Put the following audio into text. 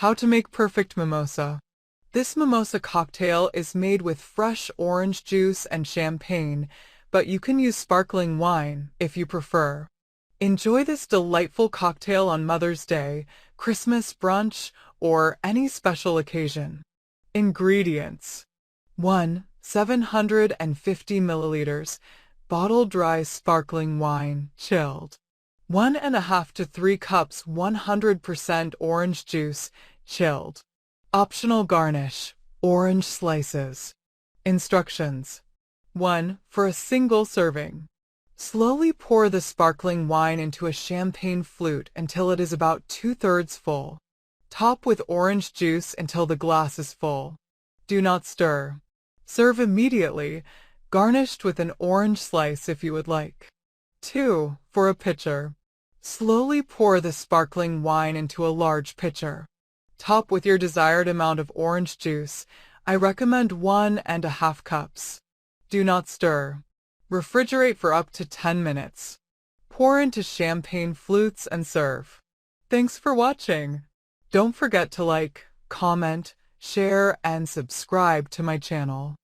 How to make perfect mimosa. This mimosa cocktail is made with fresh orange juice and champagne, but you can use sparkling wine if you prefer. Enjoy this delightful cocktail on Mother's Day, Christmas brunch, or any special occasion. Ingredients: 1. 750 milliliters bottle dry sparkling wine, chilled. 1.5 to 3 cups 100% orange juice, chilled. Optional garnish: orange slices. Instructions: 1. For a single serving, slowly pour the sparkling wine into a champagne flute until it is about 2/3 full. Top with orange juice until the glass is full. Do not stir. Serve immediately, garnished with an orange slice if you would like. 2. For a pitcher, slowly pour the sparkling wine into a large pitcher. Top with your desired amount of orange juice. I recommend 1.5 cups. Do not stir. Refrigerate for up to 10 minutes. Pour into champagne flutes and serve. Thanks for watching. Don't forget to like, comment, share, and subscribe to my channel.